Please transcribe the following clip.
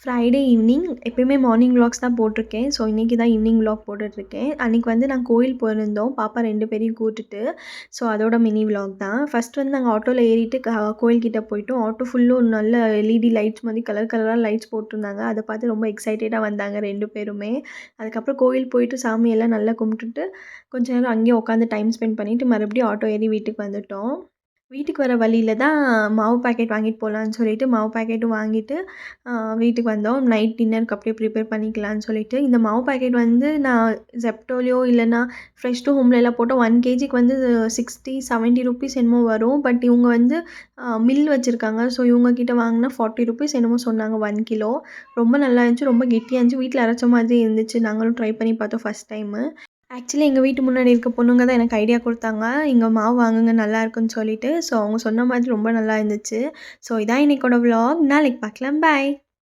Friday evening எப்பயுமே morning vlogs தான் போட்டிருக்கேன். ஸோ, இன்றைக்கி தான் ஈவினிங் விலாக் போட்டுட்ருக்கேன். அன்றைக்கி வந்து நாங்க கோயில் போயிருந்தோம். பாப்பா 2 பேரையும் கூட்டிட்டு. ஸோ, அதோட மினி விலாக் தான். ஃபர்ஸ்ட் வந்து நாங்க ஆட்டோல ஏறிட்டு கோயில்கிட்ட போயிட்டோம். ஆட்டோ ஃபுல்லும் நல்ல எல்இடி லைட்ஸ் மாதிரி கலர் கலரா லைட்ஸ் போட்டிருந்தாங்க. அதை பார்த்து ரொம்ப எக்ஸைட்டடா வந்தாங்க 2 பேருமே. அதுக்கப்புறம் கோயில் போயிட்டு சாமியெல்லாம் நல்லா கும்பிட்டுட்டு, கொஞ்ச நேரம் அங்கேயே உட்காந்து டைம் ஸ்பெண்ட் பண்ணிவிட்டு மறுபடியும் ஆட்டோ ஏறி வீட்டுக்கு வந்துட்டோம். வீட்டுக்கு வர வழியில தான் மாவு பாக்கெட் வாங்கிட்டு போகலான்னு சொல்லிட்டு, மாவு பாக்கெட்டும் வாங்கிட்டு வீட்டுக்கு வந்தோம். நைட் டின்னருக்கு அப்படியே ப்ரிப்பேர் பண்ணிக்கலான்னு சொல்லிட்டு. இந்த மாவு பாக்கெட் வந்து நான் ஜெப்டோலயோ இல்லைனா ஃப்ரெஷ் டூ ஹோம்லலாம் போட்டால் 1 கேஜிக்கு வந்து 60, 70 ருப்பீஸ் என்னமோ வரும். பட் இவங்க வந்து மில் வச்சுருக்காங்க. ஸோ இவங்க கிட்ட வாங்கினா 40 ருப்பீஸ் என்னமோ சொன்னாங்க 1 கிலோ. ரொம்ப நல்லா இருந்துச்சு. ரொம்ப கெட்டியா இருந்துச்சு. வீட்ல அரைச்ச மாதிரி இருந்துச்சு. நாங்களும் ட்ரை பண்ணி பார்த்தோம் ஃபர்ஸ்ட் டைமு. ஆக்சுவலி எங்கள் வீட்டு முன்னாடி இருக்க பொண்ணுங்க தான் எனக்கு ஐடியா குடுத்தாங்க. இங்க மாவு வாங்குங்க நல்லாயிருக்குன்னு சொல்லிட்டு. ஸோ அவங்க சொன்ன மாதிரி ரொம்ப நல்லா இருந்துச்சு. ஸோ இதான் இன்னைக்கோட விலாக். நாளைக்கு பார்க்கலாம். பாய்.